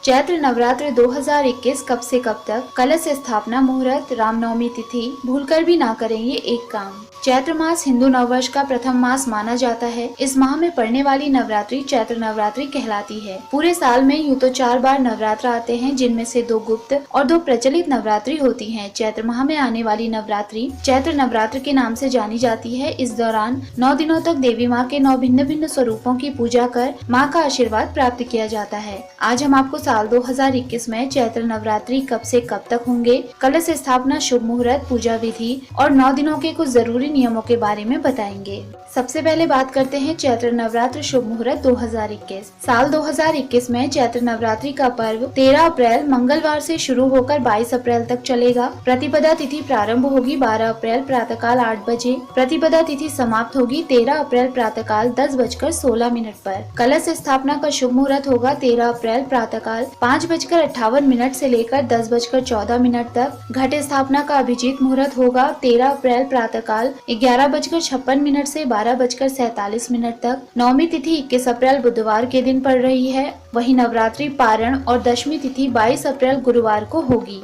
चैत्र नवरात्र 2021 कब से कब तक? कलश स्थापना, मुहूर्त, रामनवमी तिथि भूलकर भी ना करें ये एक काम। चैत्र मास हिंदू नववर्ष का प्रथम मास माना जाता है। इस माह में पड़ने वाली नवरात्रि चैत्र नवरात्रि कहलाती है। पूरे साल में यूँ तो 4 बार नवरात्र आते हैं, जिनमें से 2 गुप्त और 2 प्रचलित नवरात्रि होती हैं। चैत्र माह में आने वाली नवरात्रि चैत्र नवरात्र के नाम से जानी जाती है। इस दौरान 9 दिनों तक देवी माँ के 9 भिन्न भिन्न स्वरूपों की पूजा कर माँ का आशीर्वाद प्राप्त किया जाता है। आज हम आपको साल 2021 में चैत्र नवरात्रि कब से कब तक होंगे, कलश स्थापना, शुभ मुहूर्त, पूजा विधि और 9 दिनों के कुछ जरूरी नियमों के बारे में बताएंगे। सबसे पहले बात करते हैं चैत्र नवरात्र शुभ मुहूर्त 2021। साल 2021 में चैत्र नवरात्रि का पर्व 13 अप्रैल मंगलवार से शुरू होकर 22 अप्रैल तक चलेगा। प्रतिपदा तिथि प्रारंभ होगी 12 अप्रैल प्रातःकाल 8 बजे। प्रतिपदा तिथि समाप्त होगी 13 अप्रैल प्रातःकाल 10:16 पर। कलश स्थापना का शुभ मुहूर्त होगा 13 अप्रैल प्रातःकाल 5:58 से लेकर 10:14 तक। घट स्थापना का अभिजीत मुहूर्त होगा 13 अप्रैल प्रातःकाल 11:56 से 12:47 तक। नवमी तिथि 21 अप्रैल बुधवार के दिन पड़ रही है। वहीं नवरात्रि पारण और दशमी तिथि 22 अप्रैल गुरुवार को होगी।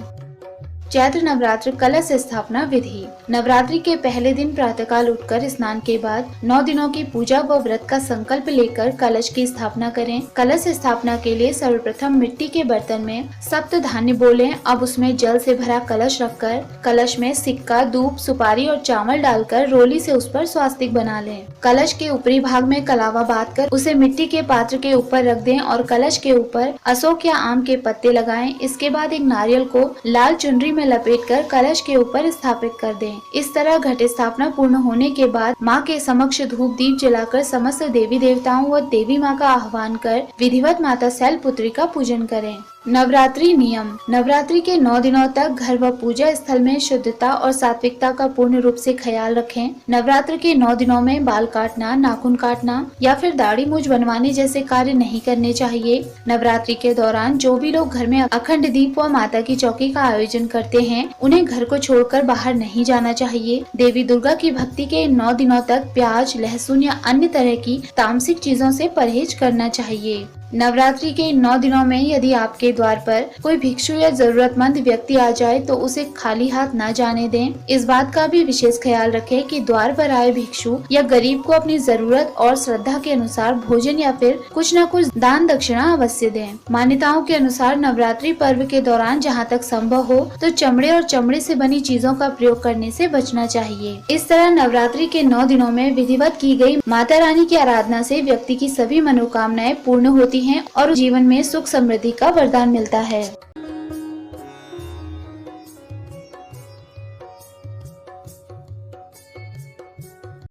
चैत्र नवरात्र कलश स्थापना विधि। नवरात्रि के पहले दिन प्रातःकाल उठकर स्नान के बाद 9 दिनों की पूजा व व्रत का संकल्प लेकर कलश की स्थापना करें। कलश स्थापना के लिए सर्वप्रथम मिट्टी के बर्तन में सप्त धान्य बोलें। अब उसमें जल से भरा कलश रखकर कलश में सिक्का, दूब, सुपारी और चावल डालकर रोली से उस पर स्वास्तिक बना लें। कलश के ऊपरी भाग में कलावा बांधकर उसे मिट्टी के पात्र के ऊपर रख दें और कलश के ऊपर अशोक या आम के पत्ते लगाएं। इसके बाद एक नारियल को लाल चुनरी में लपेटकर कलश के ऊपर स्थापित कर दें। इस तरह घट स्थापना पूर्ण होने के बाद माँ के समक्ष धूप दीप जलाकर समस्त देवी देवताओं व देवी माँ का आह्वान कर विधिवत माता शैलपुत्री का पूजन करें। नवरात्रि नियम। नवरात्रि के 9 दिनों तक घर व पूजा स्थल में शुद्धता और सात्विकता का पूर्ण रूप से ख्याल रखें। नवरात्र के 9 दिनों में बाल काटना, नाखून काटना या फिर दाढ़ी मूंछ बनवाने जैसे कार्य नहीं करने चाहिए। नवरात्रि के दौरान जो भी लोग घर में अखंड दीप व माता की चौकी का आयोजन करते हैं, उन्हें घर को छोड़कर बाहर नहीं जाना चाहिए। देवी दुर्गा की भक्ति के 9 दिनों तक प्याज, लहसुन या अन्य तरह की तामसिक चीजों से परहेज करना चाहिए। नवरात्रि के 9 दिनों में यदि आपके द्वार पर कोई भिक्षु या जरूरतमंद व्यक्ति आ जाए तो उसे खाली हाथ न जाने दें। इस बात का भी विशेष ख्याल रखें कि द्वार पर आए भिक्षु या गरीब को अपनी जरूरत और श्रद्धा के अनुसार भोजन या फिर कुछ न कुछ दान दक्षिणा अवश्य दें। मान्यताओं के अनुसार नवरात्रि पर्व के दौरान जहाँ तक संभव हो तो चमड़े और चमड़े से बनी चीजों का प्रयोग करने से बचना चाहिए। इस तरह नवरात्रि के 9 दिनों में विधिवत की गई माता रानी की आराधना से व्यक्ति की सभी मनोकामनाएं पूर्ण होती हैं और जीवन में सुख समृद्धि का वरदान मिलता है।